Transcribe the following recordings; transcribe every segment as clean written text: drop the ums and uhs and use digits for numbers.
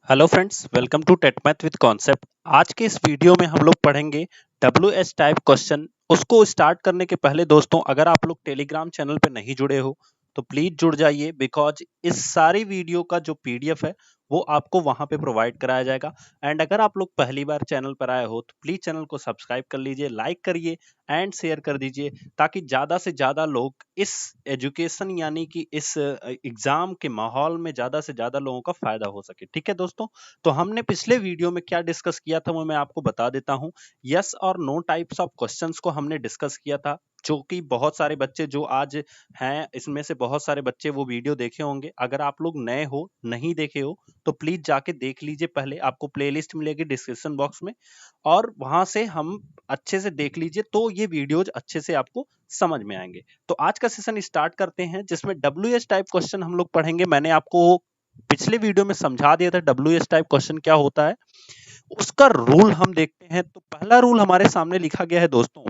Hello friends, welcome to TET math with concept. आज के इस वीडियो में हम लोग पढ़ेंगे डब्ल्यू एच टाइप क्वेश्चन। उसको स्टार्ट करने के पहले दोस्तों, अगर आप लोग टेलीग्राम चैनल पे नहीं जुड़े हो तो प्लीज जुड़ जाइए, बिकॉज इस सारी वीडियो का जो पीडीएफ है वो आपको वहां पे प्रोवाइड कराया जाएगा। एंड अगर आप लोग पहली बार चैनल पर आए हो तो प्लीज चैनल को सब्सक्राइब कर लीजिए, लाइक करिए एंड शेयर कर दीजिए, ताकि ज्यादा से ज्यादा लोग इस एजुकेशन यानी कि इस एग्जाम के माहौल में ज्यादा से ज्यादा लोगों का फायदा हो सके। ठीक है दोस्तों, तो हमने पिछले वीडियो में क्या डिस्कस किया था वो मैं आपको बता देता हूं। यस और नो टाइप्स ऑफ क्वेश्चंस को हमने डिस्कस किया था, जो कि बहुत सारे बच्चे जो आज हैं इसमें से बहुत सारे बच्चे वो वीडियो देखे होंगे। अगर आप लोग नए हो, नहीं देखे हो, तो प्लीज जाके देख लीजिए। पहले आपको प्लेलिस्ट मिलेगी डिस्क्रिप्शन बॉक्स में, और वहां से हम अच्छे से देख लीजिए, तो ये वीडियोज अच्छे से आपको समझ में आएंगे। तो आज का सेशन स्टार्ट करते हैं, जिसमें डब्ल्यू एच टाइप क्वेश्चन हम लोग पढ़ेंगे। मैंने आपको पिछले वीडियो में समझा दिया था डब्ल्यू एच टाइप क्वेश्चन क्या होता है। उसका रूल हम देखते हैं। तो पहला रूल हमारे सामने लिखा गया है दोस्तों,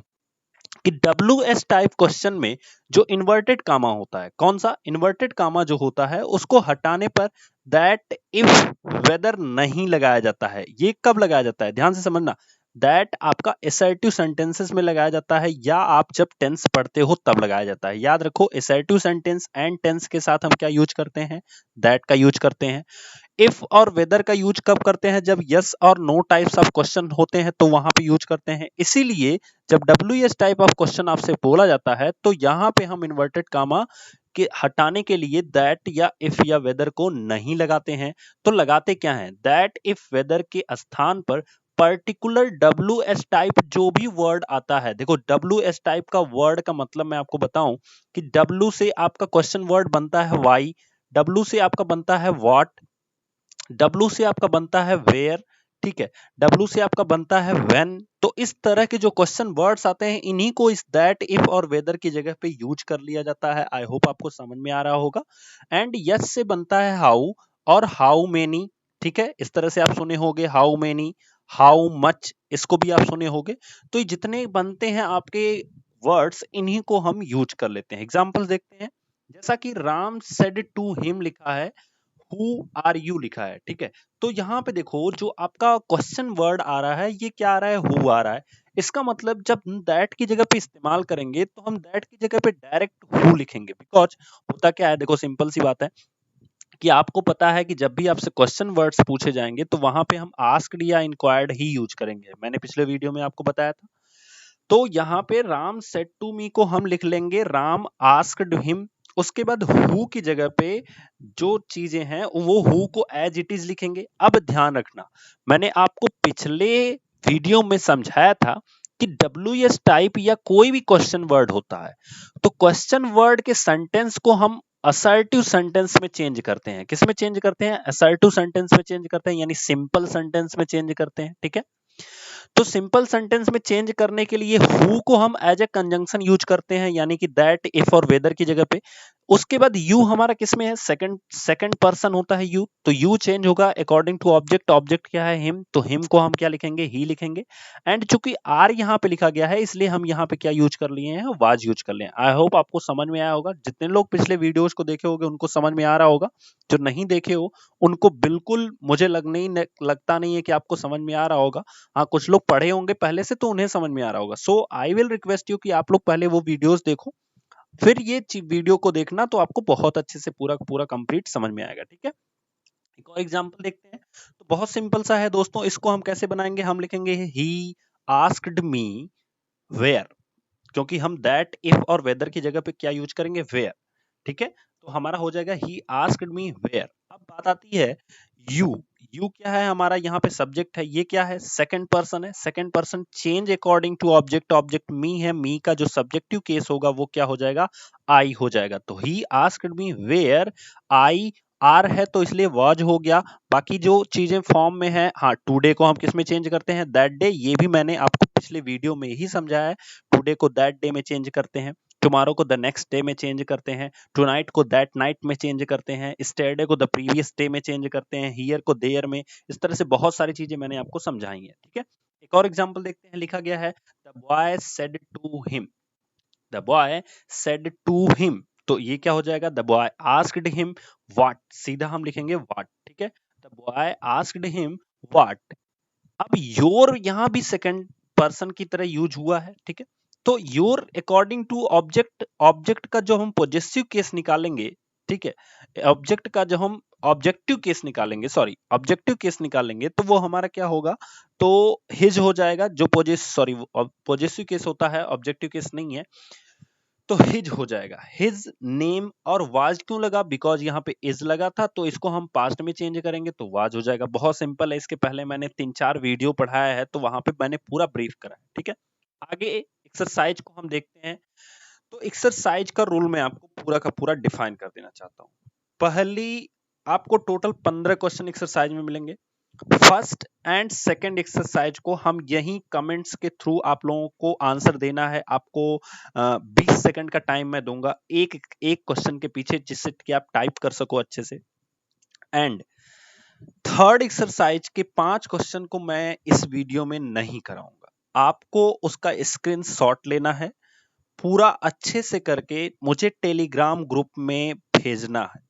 कि डब्ल्यू एस टाइप क्वेश्चन में जो इन्वर्टेड कामा होता है, कौन सा इन्वर्टेड कामा जो होता है, उसको हटाने पर दैट इफ वेदर नहीं लगाया जाता है। ये कब लगाया जाता है, ध्यान से समझना। दैट आपका असर्टिव सेंटेंसेस में लगाया जाता है, या आप जब टेंस पढ़ते हो तब लगाया जाता है। याद रखो, असर्टिव सेंटेंस एंड टेंस के साथ हम क्या यूज करते हैं, दैट का यूज करते हैं। इफ और वेदर का यूज कब करते हैं, जब यस और नो टाइप्स ऑफ क्वेश्चन होते हैं तो वहां पे यूज करते हैं। इसीलिए जब W S type of question आपसे बोला जाता है तो यहाँ पे हम इन्वर्टेड कामा के हटाने के लिए दैट या इफ या वेदर को नहीं लगाते हैं। तो लगाते क्या है, दैट इफ वेदर के स्थान पर पर्टिकुलर डब्ल्यू एस टाइप जो भी वर्ड आता है। देखो, डब्ल्यू एस टाइप का वर्ड का मतलब मैं आपको बताऊं कि डब्ल्यू से आपका क्वेश्चन वर्ड बनता है वाई, डब्ल्यू से आपका बनता है व्हाट, डब्ल्यू से आपका बनता है वेयर, ठीक है, डब्ल्यू से आपका बनता है व्हेन। तो इस तरह के जो क्वेश्चन वर्ड्स आते हैं, इन्हीं को इस दैट इफ और वेदर की जगह पे यूज कर लिया जाता है। आई होप आपको समझ में आ रहा होगा। एंड यस से बनता है हाउ और हाउ मेनी। ठीक है, इस तरह से आप सुने होंगे, हाउ मेनी, हाउ मच, इसको भी आप सुने होंगे। तो ये जितने बनते हैं आपके वर्ड्स, इन्हीं को हम यूज कर लेते हैं। एग्जाम्पल देखते हैं, जैसा कि राम सेड टू हिम लिखा है, हु आर यू लिखा है। ठीक है, तो यहाँ पे देखो, जो आपका क्वेश्चन वर्ड आ रहा है ये क्या आ रहा है, हु आ रहा है। इसका मतलब जब दैट की जगह पे इस्तेमाल करेंगे तो हम दैट की जगह पे डायरेक्ट हु लिखेंगे। बिकॉज होता क्या है, देखो सिंपल सी बात है कि आपको पता है कि जब भी आपसे क्वेश्चन वर्ड्स पूछे जाएंगे तो वहां पे हम आस्क्ड या इंक्वायर्ड ही यूज करेंगे। मैंने पिछले वीडियो में आपको बताया था। तो यहाँ पे राम सेड टू मी को हम लिख लेंगे राम आस्क्ड हिम। उसके बाद हु की जगह पे जो चीजें हैं वो who co as it is लिखेंगे। अब ध्यान रखना, मैंने आपको पिछले वीडियो में समझाया था कि डब्ल्यू एस टाइप या कोई भी क्वेश्चन वर्ड होता है तो क्वेश्चन वर्ड के सेंटेंस को हम असर्टिव सेंटेंस में चेंज करते हैं। किस में चेंज करते हैं, असर्टिव सेंटेंस में चेंज करते हैं, यानी सिंपल सेंटेंस में चेंज करते हैं। ठीक है, तो सिंपल सेंटेंस में चेंज करने के लिए हु को हम एज ए कंजंक्शन यूज करते हैं, यानी कि दैट इफ और वेदर की जगह पे। उसके बाद यू हमारा किस में है, सेकंड सेकंड पर्सन होता है यू, तो यू चेंज होगा अकॉर्डिंग टू ऑब्जेक्ट। ऑब्जेक्ट क्या है, हिम, तो हिम को हम क्या लिखेंगे, ही लिखेंगे। एंड चूंकि आर यहाँ पे लिखा गया है इसलिए हम यहाँ पे क्या यूज कर लिए हैं, वाज यूज कर लिए हैं। आई होप आपको समझ में आया होगा। जितने लोग पिछले वीडियोस को देखे होंगे उनको समझ में आ रहा होगा, जो नहीं देखे हो उनको बिल्कुल मुझे लगता नहीं है कि आपको समझ में आ रहा होगा। हाँ, कुछ लोग पढ़े होंगे पहले से तो उन्हें समझ में आ रहा होगा। सो आई विल रिक्वेस्ट यू कि आप लोग पहले वो वीडियोस देखो, फिर ये वीडियो को देखना, तो आपको बहुत अच्छे से पूरा पूरा कंप्लीट समझ में आएगा। ठीक है, एक और एग्जांपल देखते हैं। तो बहुत सिंपल सा है दोस्तों, इसको हम कैसे बनाएंगे, हम लिखेंगे ही आस्क्ड मी वेयर, क्योंकि हम दैट इफ और वेदर की जगह पे क्या यूज करेंगे, वेयर। ठीक है, तो हमारा हो जाएगा ही आस्क्ड मी वेयर। अब बात आती है यू। यू क्या है, हमारा यहाँ पे सब्जेक्ट है, ये क्या है, सेकंड पर्सन है। Second person change according to object. Object me है, मी का जो सब्जेक्टिव केस होगा वो क्या हो जाएगा, आई हो जाएगा। तो he asked me where I, are है तो इसलिए वाज हो गया। बाकी जो चीजें फॉर्म में है, हाँ, टुडे को हम किस में चेंज करते हैं, दैट डे। ये भी मैंने आपको पिछले वीडियो में ही समझाया है। टुडे को दैट डे में चेंज करते हैं, टुमारो को द नेक्स्ट डे में चेंज करते हैं, टुनाइट को दैट नाइट में चेंज करते हैं, स्टरडे को द प्रीवियस डे में चेंज करते हैं, हियर को देयर में। इस तरह से बहुत सारी चीजें मैंने आपको समझाई हैं। ठीक है, एक और एग्जांपल देखते हैं। लिखा गया है the boy said to him, the boy said to him, तो ये क्या हो जाएगा, the boy asked him what, सीधा हम लिखेंगे व्हाट। ठीक है, the boy asked him what. अब योर यहां भी सेकंड पर्सन की तरह यूज हुआ है, ठीक है। तो your according to object, object का जो हम पॉजेसिव केस निकालेंगे, ठीक है, ऑब्जेक्ट का जो हम ऑब्जेक्टिव केस निकालेंगे, सॉरी ऑब्जेक्टिव केस निकालेंगे, तो वो हमारा क्या होगा, तो हिज हो जाएगा। जो पॉजेसिव केस होता है, ऑब्जेक्टिव केस नहीं है, तो हिज हो जाएगा। हिज नेम, और वाज क्यों लगा, बिकॉज यहाँ पे इज लगा था, तो इसको हम पास्ट में चेंज करेंगे तो वाज हो जाएगा। बहुत सिंपल है, इसके पहले मैंने 3-4 वीडियो पढ़ाया है, तो वहां पे मैंने पूरा ब्रीफ करा है, ठीक है। आगे एक्सरसाइज को हम देखते हैं। तो एक्सरसाइज का रूल मैं आपको पूरा का पूरा डिफाइन कर देना चाहता हूँ। पहली, आपको टोटल 15 क्वेश्चन एक्सरसाइज में मिलेंगे। फर्स्ट एंड सेकंड एक्सरसाइज को हम यही कमेंट्स के थ्रू आप लोगों को आंसर देना है। आपको 20 सेकंड का टाइम मैं दूंगा एक एक क्वेश्चन के पीछे, जिससे कि आप टाइप कर सको अच्छे से। एंड थर्ड एक्सरसाइज के 5 क्वेश्चन को मैं इस वीडियो में नहीं कराऊंगा। आपको उसका स्क्रीनशॉट लेना है, पूरा अच्छे से करके मुझे टेलीग्राम ग्रुप में भेजना है।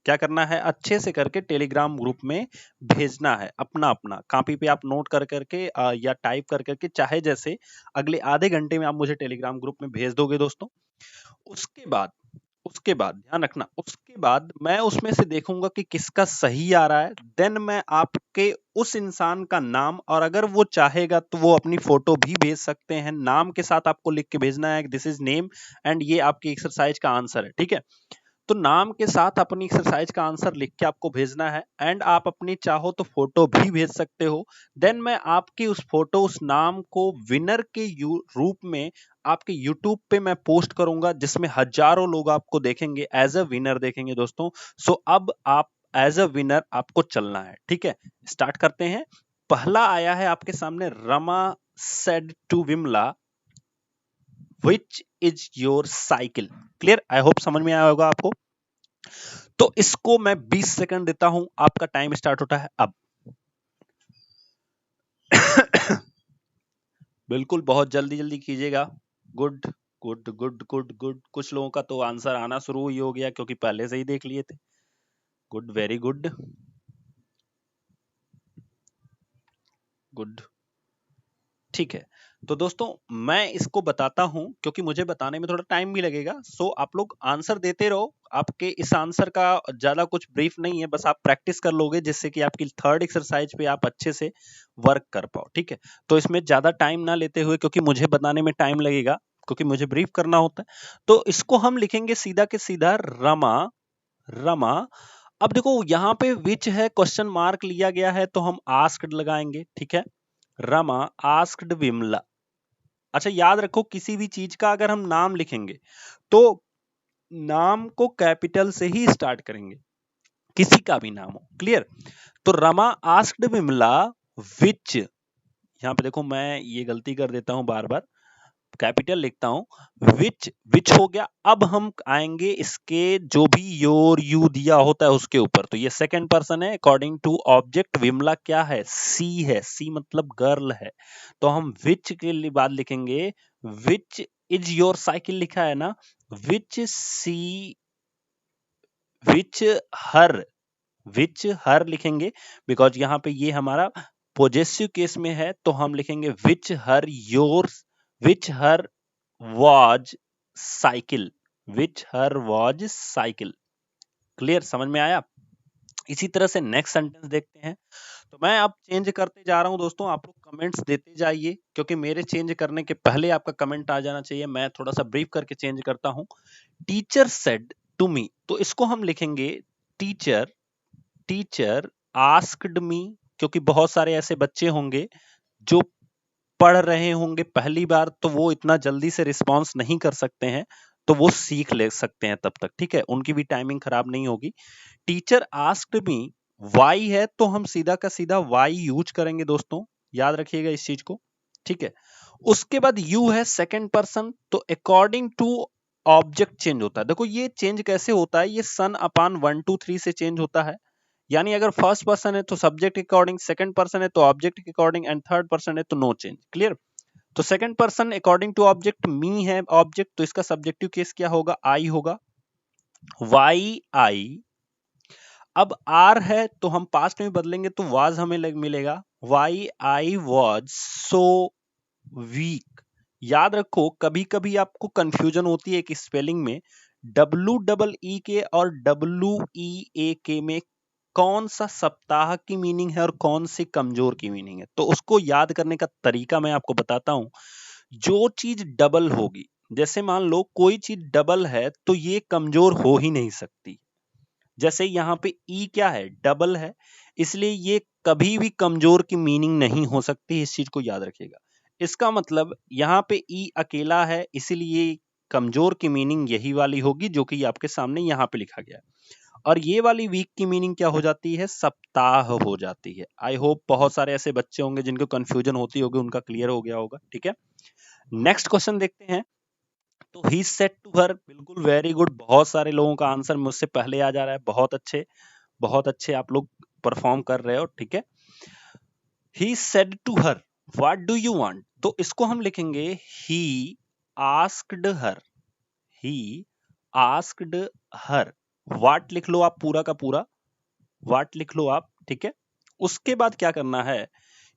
क्या करना है, अच्छे से करके टेलीग्राम ग्रुप में भेजना है। अपना अपना कॉपी पे आप नोट कर करके या टाइप कर करके, चाहे जैसे, अगले आधे घंटे में आप मुझे टेलीग्राम ग्रुप में भेज दोगे दोस्तों। उसके बाद, उसके बाद ध्यान रखना, उसके बाद मैं उसमें से देखूंगा कि किसका सही आ रहा है। देन मैं आपके उस इंसान का नाम, और अगर वो चाहेगा तो वो अपनी फोटो भी भेज सकते हैं। नाम के साथ आपको लिख के भेजना है, दिस इज नेम एंड ये आपकी एक्सरसाइज का आंसर है, ठीक है। तो नाम के साथ अपनी एक्सरसाइज का आंसर लिख के आपको भेजना है। एंड आप अपनी चाहो तो फोटो भी भेज सकते हो। देन मैं आपकी उस फोटो, उस नाम को विनर के रूप में आपके यूट्यूब पे मैं पोस्ट करूंगा, जिसमें हजारों लोग आपको देखेंगे, एज अ विनर देखेंगे दोस्तों। सो अब आप एज अ विनर आपको चलना है, ठीक है। स्टार्ट करते हैं। पहला आया है आपके सामने, Rama said to Vimla which is your cycle. Clear, I hope समझ में आया होगा आपको। तो इसको मैं 20 सेकंड देता हूं, आपका टाइम स्टार्ट होता है अब। बिल्कुल, बहुत जल्दी जल्दी कीजिएगा। Good good good good good. कुछ लोगों का तो आंसर आना शुरू ही हो गया, क्योंकि पहले से ही देख लिए थे। गुड, वेरी गुड गुड, ठीक है। तो दोस्तों मैं इसको बताता हूं, क्योंकि मुझे बताने में थोड़ा टाइम भी लगेगा। सो आप लोग आंसर देते रहो। आपके इस आंसर का ज्यादा कुछ ब्रीफ नहीं है, बस आप प्रैक्टिस कर लोगे, जिससे कि आपकी थर्ड एक्सरसाइज पे आप अच्छे से वर्क कर पाओ, ठीक है। तो इसमें ज्यादा टाइम ना लेते हुए, क्योंकि मुझे बताने में टाइम लगेगा, क्योंकि मुझे ब्रीफ करना होता है, तो इसको हम लिखेंगे सीधा के सीधा रमा। रमा। अब देखो यहाँ पे विच है, क्वेश्चन मार्क लिया गया है, तो हम आस्क्ड लगाएंगे, ठीक है। रमा आस्क्ड विमला। अच्छा याद रखो, किसी भी चीज का अगर हम नाम लिखेंगे तो नाम को कैपिटल से ही स्टार्ट करेंगे, किसी का भी नाम हो। क्लियर। तो रमा आस्क्ड विमला विच, यहां पे देखो मैं ये गलती कर देता हूं, बार बार कैपिटल लिखता हूं। विच, विच हो गया। अब हम आएंगे इसके जो भी योर यू दिया होता है उसके ऊपर। तो ये सेकंड पर्सन है अकॉर्डिंग टू ऑब्जेक्ट। विमला क्या है, सी है, सी मतलब गर्ल है। तो हम विच के लिए बाद लिखेंगे विच इज योर साइकिल, लिखा है ना, विच सी, विच हर, विच हर लिखेंगे, बिकॉज यहां पे ये हमारा पोजेसिव केस में है, तो हम लिखेंगे which her your, which her was cycle, which her was cycle. Clear, समझ में आया। इसी तरह से नेक्स्ट सेंटेंस देखते हैं। तो मैं अब चेंज करते जा रहा हूं दोस्तों, आप लोग कमेंट्स देते जाइए, क्योंकि मेरे चेंज करने के पहले आपका कमेंट आ जाना चाहिए। मैं थोड़ा सा ब्रीफ करके चेंज करता हूं। टीचर सेड टू मी, तो इसको हम लिखेंगे टीचर, टीचर आस्क्ड मी, क्योंकि बहुत सारे ऐसे बच्चे होंगे जो पढ़ रहे होंगे पहली बार, तो वो इतना जल्दी से रिस्पॉन्स नहीं कर सकते हैं, तो वो सीख ले सकते हैं तब तक, ठीक है, उनकी भी टाइमिंग खराब नहीं होगी। टीचर आस्क्ड मी, वाई है तो हम सीधा का सीधा वाई यूज करेंगे दोस्तों, याद रखिएगा इस चीज को, ठीक है। उसके बाद यू है सेकंड पर्सन, तो अकॉर्डिंग टू ऑब्जेक्ट चेंज होता है। देखो ये चेंज कैसे होता है, ये सन अपान 1 2 3 से चेंज होता है। यानी अगर फर्स्ट पर्सन है तो सब्जेक्ट के अकॉर्डिंग, सेकंड पर्सन है तो ऑब्जेक्ट के अकॉर्डिंग, एंड थर्ड पर्सन है तो नो चेंज। क्लियर। तो second person according to object, me है ऑब्जेक्ट, तो इसका सब्जेक्टिव केस क्या होगा, आई होगा। वाई आई, अब आर है तो हम पास्ट में बदलेंगे तो वाज हमें मिलेगा why I was so weak. याद रखो कभी कभी आपको कंफ्यूजन होती है कि स्पेलिंग में डब्ल्यू डबल ई के और डब्ल्यू ई ए के में कौन सा सप्ताह की मीनिंग है और कौन सी कमजोर की मीनिंग है। तो उसको याद करने का तरीका मैं आपको बताता हूं। जो चीज डबल होगी, जैसे मान लो कोई चीज डबल है तो ये कमजोर हो ही नहीं सकती। जैसे यहाँ पे ई क्या है, डबल है, इसलिए ये कभी भी कमजोर की मीनिंग नहीं हो सकती। इस चीज को याद रखिएगा। इसका मतलब यहाँ पे ई अकेला है, इसीलिए कमजोर की मीनिंग यही वाली होगी जो कि आपके सामने यहाँ पे लिखा गया है। और ये वाली वीक की मीनिंग क्या हो जाती है, सप्ताह हो जाती है। आई होप बहुत सारे ऐसे बच्चे होंगे जिनको कंफ्यूजन होती होगी, उनका क्लियर हो गया होगा। ठीक है, नेक्स्ट क्वेश्चन देखते हैं। तो ही सेड टू हर, बिल्कुल वेरी गुड, बहुत सारे लोगों का आंसर मुझसे पहले आ जा रहा है। बहुत अच्छे आप लोग परफॉर्म कर रहे हो। ठीक है, he said to her what do you want, तो इसको हम लिखेंगे he asked her. He asked her, what लिख लो आप पूरा का पूरा, व्हाट लिख लो आप। ठीक है, उसके बाद क्या करना है,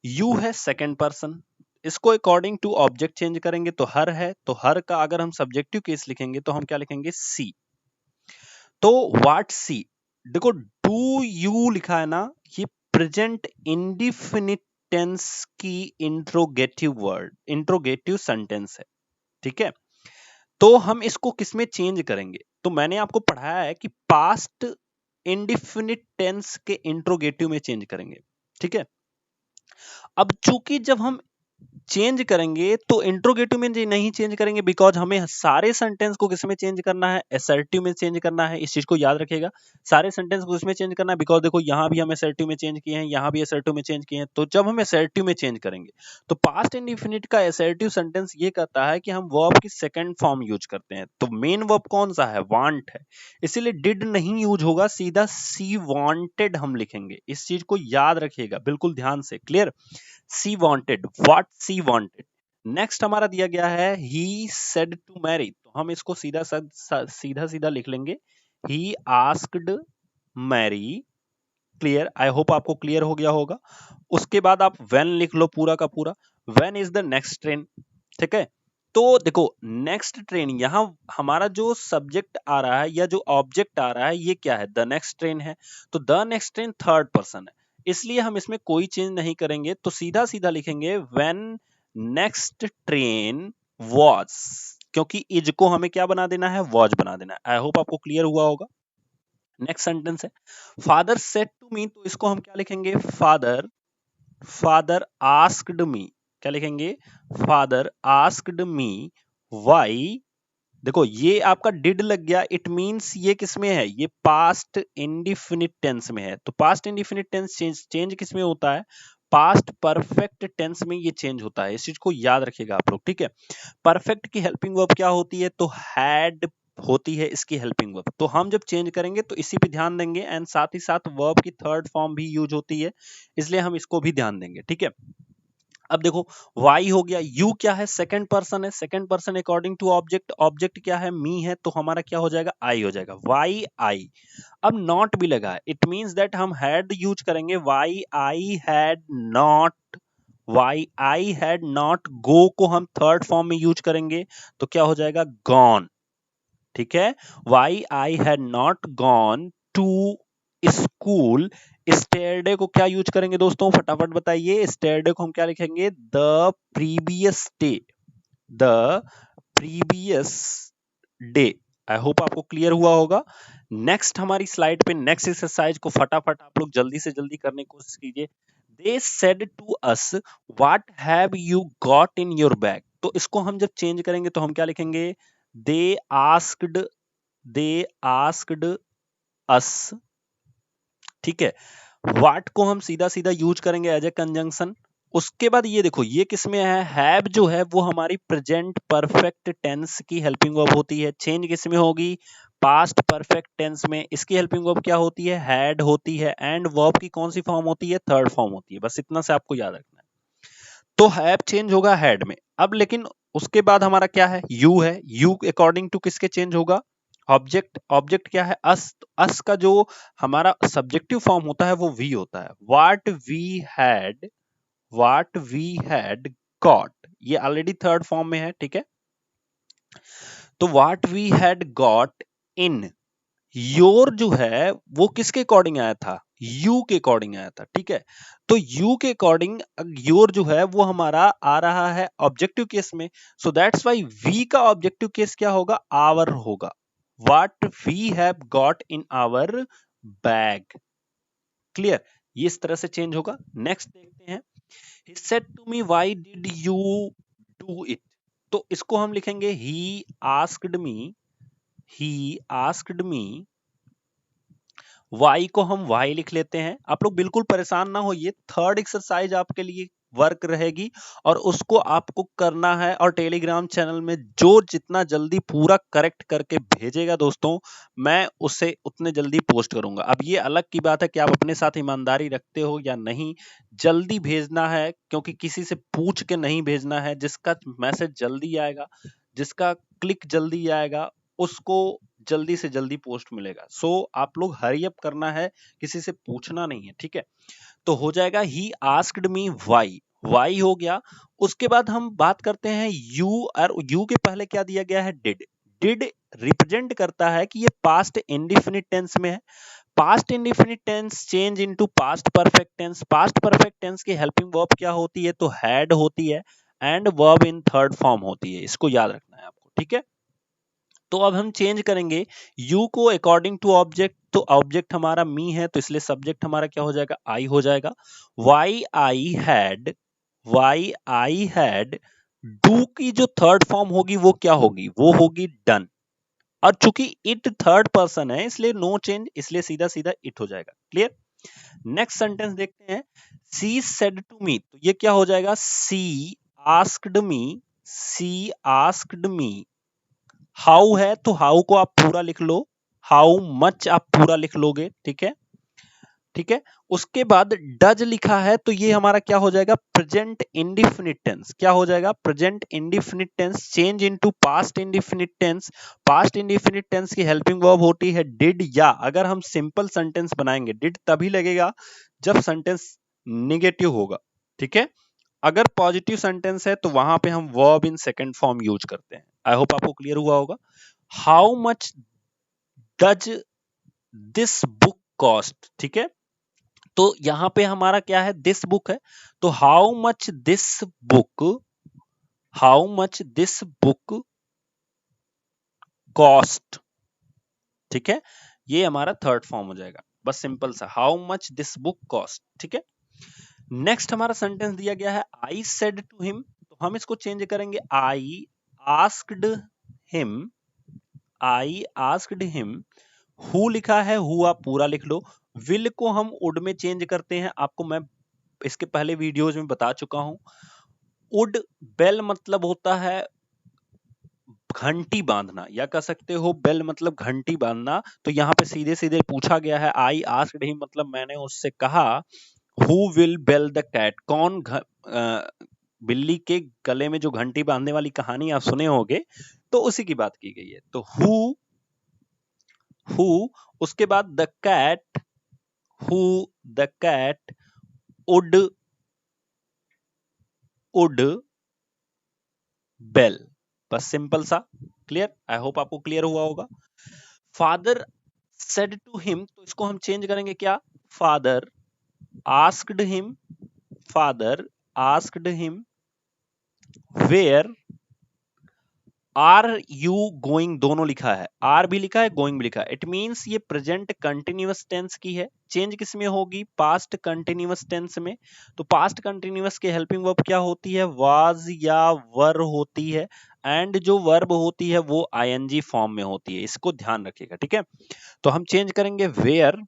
यू है सेकंड पर्सन, इसको अकॉर्डिंग टू ऑब्जेक्ट चेंज करेंगे। तो हर है, तो हर का अगर हम सब्जेक्टिव केस लिखेंगे तो हम क्या लिखेंगे, सी। तो व्हाट सी, देखो डू यू लिखा है ना, ये प्रेजेंट इंडिफिनिट टेंस की इंट्रोगेटिव वर्ड, इंट्रोगेटिव सेंटेंस है। ठीक है, तो हम इसको किसमें चेंज करेंगे, तो मैंने आपको पढ़ाया है कि पास्ट इंडिफिनिट टेंस के इंट्रोगेटिव में चेंज करेंगे। ठीक है, अब चूंकि जब हम चेंज करेंगे तो इंट्रोगेटिव में नहीं चेंज करेंगे, बिकॉज हमें सारे सेंटेंस को किसमें चेंज करना है, असर्टिव में चेंज करना है। इस चीज को याद रखिएगा, सारे सेंटेंस को इसमें चेंज करना है। बिकॉज देखो यहां भी हम असर्टिव में चेंज किए हैं, यहां भी असर्टिव में चेंज किए हैं। तो जब हम असर्टिव में चेंज करेंगे तो पास्ट इंडिफिनिट का असर्टिव सेंटेंस ये कहता है कि हम वर्ब की सेकंड फॉर्म यूज करते हैं। तो मेन वर्ब कौन सा है, वांट है, इसीलिए डिड नहीं यूज होगा, सीधा सी वांटेड हम लिखेंगे। इस चीज को याद रखिएगा बिल्कुल ध्यान से, clear. She wanted, what she wanted. Next हमारा दिया गया है ही सेड टू मैरी, तो हम इसको सीधा सीधा लिख लेंगे, he asked Mary. Clear, I hope आपको क्लियर हो गया होगा। उसके बाद आप व्हेन लिख लो पूरा का पूरा, when is the next train. ठीक है, तो देखो नेक्स्ट ट्रेन, यहां हमारा जो सब्जेक्ट आ रहा है या जो ऑब्जेक्ट आ रहा है ये क्या है, द नेक्स्ट ट्रेन है। तो the next train third person है, इसलिए हम इसमें कोई चेंज नहीं करेंगे। तो सीधा सीधा लिखेंगे व्हेन नेक्स्ट ट्रेन वॉज, क्योंकि इज को हमें क्या बना देना है, वॉज बना देना है। आई होप आपको क्लियर हुआ होगा। नेक्स्ट सेंटेंस है फादर सेड टू मी, तो इसको हम क्या लिखेंगे, फादर आस्क्ड मी। क्या लिखेंगे, फादर आस्क्ड मी व्हाई। देखो ये आपका डिड लग गया, इट मींस ये किसमें है, ये पास्ट इंडिफिनिट टेंस में है। तो पास्ट इंडिफिनिट टेंस चेंज किसमें होता है, पास्ट परफेक्ट टेंस में ये चेंज होता है। इस चीज को याद रखिएगा आप लोग। ठीक है, परफेक्ट की हेल्पिंग वर्ब क्या होती है, तो हैड होती है इसकी हेल्पिंग वर्ब। तो हम जब चेंज करेंगे तो इसी पे ध्यान देंगे, एंड साथ ही साथ वर्ब की थर्ड फॉर्म भी यूज होती है, इसलिए हम इसको भी ध्यान देंगे। ठीक है, अब देखो वाई हो गया, यू क्या है, सेकंड पर्सन है, second person according to object, object क्या है, मी है, तो हमारा क्या हो जाएगा, आई हो जाएगा, वाई आई। अब नॉट भी लगा है, इट मींस दैट हम हैड यूज करेंगे, why I had not, why I had not, go को हम थर्ड फॉर्म में यूज करेंगे तो क्या हो जाएगा, गॉन। ठीक है, why I had not gone to school. Yesterday को क्या यूज करेंगे दोस्तों, फटाफट बताइए, स्टेरडे को हम क्या लिखेंगे, the previous day, the previous day. I hope आपको क्लियर हुआ होगा। नेक्स्ट हमारी स्लाइड पे नेक्स्ट एक्सरसाइज को फटाफट आप लोग जल्दी से जल्दी करने की कोशिश कीजिए। They said to us what have you got in your bag, तो इसको हम जब चेंज करेंगे तो हम क्या लिखेंगे, they asked, they asked us. ठीक है, व्हाट को हम सीधा सीधा यूज करेंगे एज ए कंजंक्शन। उसके बाद ये देखो ये किसमें है, हैव जो है वो हमारी प्रेजेंट परफेक्ट टेंस की हेल्पिंग वर्ब होती है। चेंज किसमें होगी, पास्ट परफेक्ट टेंस में। इसकी हेल्पिंग वर्ब क्या होती है, हैड होती है, एंड वर्ब की कौन सी फॉर्म होती है, थर्ड फॉर्म होती है। बस इतना से आपको याद रखना है। तो हैव चेंज होगा हैड में। अब लेकिन उसके बाद हमारा क्या है, यू है, यू अकॉर्डिंग टू किसके चेंज होगा, ऑब्जेक्ट ऑब्जेक्ट क्या है? अस। तो अस का जो हमारा सब्जेक्टिव फॉर्म होता है वो वी होता है। व्हाट वी हैड गॉट, ये ऑलरेडी थर्ड फॉर्म में है, ठीक है। तो what we had got in, your जो है वो किसके अकॉर्डिंग आया था? यू के अकॉर्डिंग आया था, ठीक है। तो यू के अकॉर्डिंग योर जो है वो हमारा आ रहा है ऑब्जेक्टिव केस में, सो दैट्स व्हाई वी का ऑब्जेक्टिव केस क्या होगा? आवर होगा। What we have got in our bag. Clear? ये इस तरह से चेंज होगा। नेक्स्ट देखते हैं, he said to me why did you do it। तो इसको हम लिखेंगे he asked me, y को हम y लिख लेते हैं। आप लोग बिल्कुल परेशान ना होइए, थर्ड एक्सरसाइज आपके लिए वर्क रहेगी और उसको आपको करना है, और टेलीग्राम चैनल में जो जितना जल्दी पूरा करेक्ट करके भेजेगा दोस्तों, मैं उसे उतने जल्दी पोस्ट करूंगा। अब ये अलग की बात है कि आप अपने साथ ईमानदारी रखते हो या नहीं, जल्दी भेजना है, क्योंकि किसी से पूछ के नहीं भेजना है। जिसका मैसेज जल्दी आएगा, जिसका क्लिक जल्दी आएगा, उसको जल्दी से जल्दी पोस्ट मिलेगा। सो आप लोग हरी अप करना है, किसी से पूछना नहीं है, ठीक है। तो हो जाएगा ही आस्क्ड मी व्हाई, व्हाई हो गया। उसके बाद हम बात करते हैं यू, और यू के पहले क्या दिया गया है? डिड। डिड रिप्रेजेंट करता है कि ये पास्ट इंडेफिनिट टेंस में है। Past indefinite tense change into past perfect tense. Past perfect tense की हेल्पिंग वर्ब क्या होती है? तो हैड होती है, and verb in third form होती है। इसको याद रखना है आपको, ठीक है। तो अब हम चेंज करेंगे यू को अकॉर्डिंग टू ऑब्जेक्ट। तो ऑब्जेक्ट हमारा मी है, तो इसलिए सब्जेक्ट हमारा क्या हो जाएगा? आई हो जाएगा। वाई आई हैड, डू की जो थर्ड फॉर्म होगी वो क्या होगी? वो होगी डन। और चूंकि इट थर्ड पर्सन है इसलिए नो चेंज, इसलिए सीधा सीधा इट हो जाएगा। क्लियर? नेक्स्ट सेंटेंस देखते हैं, सी सेड टू मी। तो ये क्या हो जाएगा? सी आस्क्ड मी। हाउ है तो हाउ को आप पूरा लिख लो, हाउ मच आप पूरा लिख लोगे, ठीक है, ठीक है। उसके बाद डज लिखा है, तो ये हमारा क्या हो जाएगा? Present indefinite tense. क्या हो जाएगा? Present indefinite tense change into past indefinite tense. Past indefinite tense की हेल्पिंग वर्ब होती है डिड, या अगर हम सिंपल सेंटेंस बनाएंगे डिड तभी लगेगा जब सेंटेंस निगेटिव होगा, ठीक है। अगर पॉजिटिव सेंटेंस है तो वहां पे हम verb in second form use करते हैं। आई होप आपको क्लियर हुआ होगा। How much does this book cost, ठीक है। तो यहां पे हमारा क्या है? दिस बुक है, तो how much this book cost, ठीक है। ये हमारा थर्ड फॉर्म हो जाएगा, बस सिंपल सा how much this book cost, ठीक है। नेक्स्ट हमारा सेंटेंस दिया गया है आई सेड टू हिम। तो हम इसको चेंज करेंगे, him I asked him. Who लिखा है, हु आप पूरा लिख लो। विल को हम वुड में चेंज करते हैं, आपको मैं इसके पहले वीडियोज में बता चुका हूं। वुड बेल मतलब होता है घंटी बांधना, या कह सकते हो बेल मतलब घंटी बांधना। तो यहाँ पे सीधे सीधे पूछा गया है आई आस्क्ड हिम, मतलब मैंने उससे कहा who will bell the cat, कौन बिल्ली के गले में जो घंटी बांधने वाली कहानी आप सुने होंगे, तो उसी की बात की गई है। तो हु, उसके बाद the cat, who the cat would bell. बस सिंपल सा। क्लियर? आई होप आपको क्लियर हुआ होगा। फादर सेड टू हिम, तो इसको हम चेंज करेंगे क्या? Father asked him, father asked him where are you going, दोनों लिखा है, आर भी लिखा है गोइंग भी लिखा है। इट मींस ये प्रेजेंट कंटिन्यूअस टेंस की है। चेंज किस में होगी? पास्ट कंटिन्यूअस टेंस में। तो पास्ट कंटिन्यूअस की हेल्पिंग वर्ब क्या होती है? वाज या वर होती है, एंड जो वर्ब होती है वो आईएनजी फॉर्म में होती है। इसको ध्यान रखिएगा, ठीक है। तो हम चेंज करेंगे वेयर,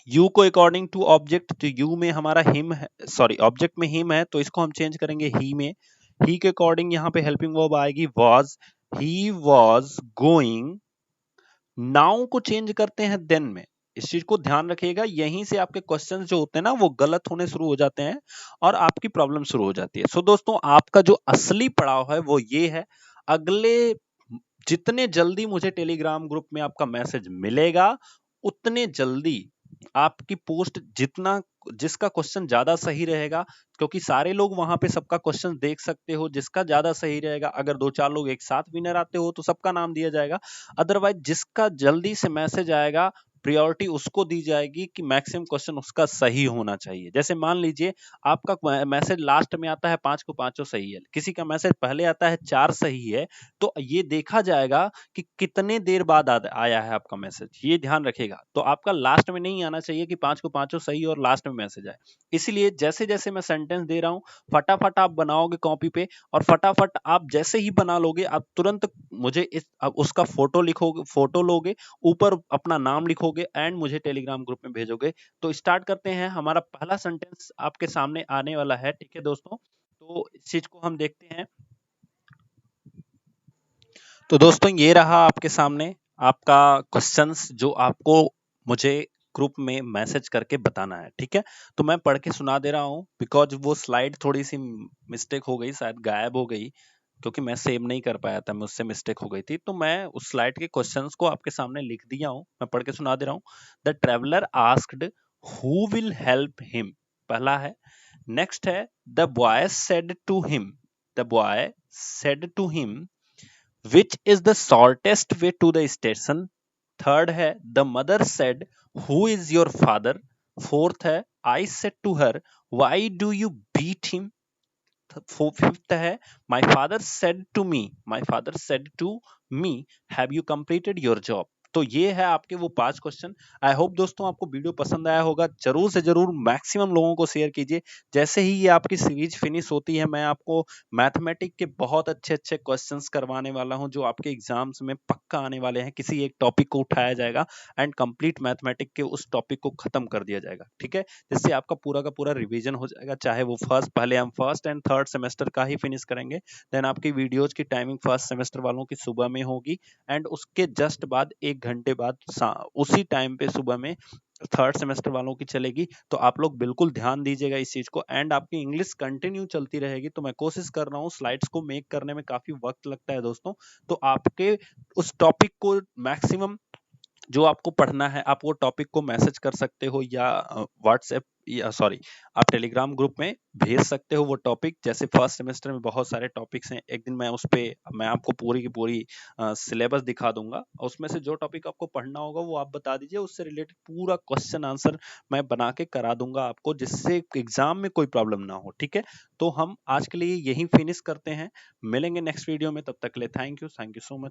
यू को अकॉर्डिंग टू ऑब्जेक्ट, तो यू में हमारा हिम है, सॉरी ऑब्जेक्ट में हिम है, तो इसको हम चेंज करेंगे ही में। ही के अकॉर्डिंग यहाँ पे हेल्पिंग वर्ब आएगी was, he was going. Now को चेंज करते हैं देन में। इस चीज को ध्यान रखिएगा, यहीं से आपके क्वेश्चंस जो होते हैं ना वो गलत होने शुरू हो जाते हैं और आपकी प्रॉब्लम शुरू हो जाती है। सो दोस्तों, आपका जो असली पड़ाव है वो ये है। अगले जितने जल्दी मुझे टेलीग्राम ग्रुप में आपका मैसेज मिलेगा उतने जल्दी आपकी पोस्ट जितना जिसका क्वेश्चन ज्यादा सही रहेगा, क्योंकि सारे लोग वहां पे सबका क्वेश्चन देख सकते हो, जिसका ज्यादा सही रहेगा, अगर 2-4 लोग एक साथ विनर आते हो तो सबका नाम दिया जाएगा। अदरवाइज जिसका जल्दी से मैसेज आएगा प्रायोरिटी उसको दी जाएगी कि मैक्सिमम क्वेश्चन उसका सही होना चाहिए। जैसे मान लीजिए आपका मैसेज लास्ट में आता है 5 को पांचों सही है, किसी का मैसेज पहले आता है 4 सही है, तो ये देखा जाएगा कि कितने देर बाद आया है आपका मैसेज, ये ध्यान रखेगा। तो आपका लास्ट में नहीं आना चाहिए कि 5 को पांचों सही और लास्ट में मैसेज आए। इसलिए जैसे जैसे मैं सेंटेंस दे रहा हूं फटाफट आप बनाओगे कॉपी पे, और फटाफट आप जैसे ही बना लोगे आप तुरंत मुझे उसका फोटो लिखोगे, फोटो लोगे, ऊपर अपना नाम लिखोगे एंड मुझे टेलीग्राम ग्रुप में भेजोगे। तो स्टार्ट करते हैं। हमारा पहला सेंटेंस आपके सामने आने वाला है, ठीक है दोस्तों। तो इस चीज को हम देखते हैं। तो दोस्तों ये रहा आपके सामने आपका क्वेश्चंस जो आपको मुझे ग्रुप में मैसेज करके बताना है, ठीक है। तो मैं पढ़ के सुना दे रहा हूँ, बिकॉज वो स्लाइड थोड़ी सी मिस्टेक हो गई, शायद गायब हो गई, क्योंकि मैं सेव नहीं कर पाया था, मुझसे मिस्टेक हो गई थी। तो मैं उस स्लाइड के क्वेश्चंस को आपके सामने लिख दिया हूँ, मैं पढ़ के सुना दे रहा हूँ। The traveller asked who will help him, पहला है। नेक्स्ट है the boy said to him, the boy said to him which is the shortest way to the station। Third है the mother said who is your father। Fourth है I said to her why do you beat him। Fifth है my father said to me have you completed your job। तो ये है आपके वो 5 question. I hope दोस्तों आपको video पसंद आया होगा, जरूर से जरूर मैक्सिमम लोगों को शेयर कीजिए। जैसे ही ये आपकी सीरीज फिनिश होती है मैं आपको मैथमेटिक के बहुत अच्छे अच्छे क्वेश्चंस करवाने वाला हूं, जो आपके एग्जाम्स में पक्का आने वाले हैं। किसी एक टॉपिक को उठाया जाएगा एंड कंप्लीट मैथमेटिक के उस टॉपिक को खत्म कर दिया जाएगा, ठीक है। जिससे आपका पूरा का पूरा रिवीजन हो जाएगा। चाहे वो पहले हम फर्स्ट एंड थर्ड सेमेस्टर का ही फिनिश करेंगे, देन आपकी वीडियोज की टाइमिंग फर्स्ट सेमेस्टर वालों की सुबह में होगी, एंड उसके जस्ट बाद 1 घंटे बाद उसी टाइम पे सुबह में थर्ड सेमेस्टर वालों की चलेगी। तो आप लोग बिल्कुल ध्यान दीजिएगा इस चीज को, एंड आपकी इंग्लिश कंटिन्यू चलती रहेगी। तो मैं कोशिश कर रहा हूँ, स्लाइड्स को मेक करने में काफी वक्त लगता है दोस्तों, तो आपके उस टॉपिक को मैक्सिमम जो आपको पढ़ना है आप वो टॉपिक को मैसेज कर सकते हो, या व्हाट्सएप या सॉरी आप टेलीग्राम ग्रुप में भेज सकते हो वो टॉपिक। जैसे फर्स्ट सेमेस्टर में बहुत सारे टॉपिक्स हैं, एक दिन मैं उस पे मैं आपको पूरी की पूरी सिलेबस दिखा दूंगा, उसमें से जो टॉपिक आपको पढ़ना होगा वो आप बता दीजिए, उससे रिलेटेड पूरा क्वेश्चन आंसर मैं बना के करा दूंगा आपको, जिससे एग्जाम में कोई प्रॉब्लम ना हो, ठीक है। तो हम आज के लिए यही फिनिश करते हैं, मिलेंगे नेक्स्ट वीडियो में, तब तक के लिए थैंक यू सो मच।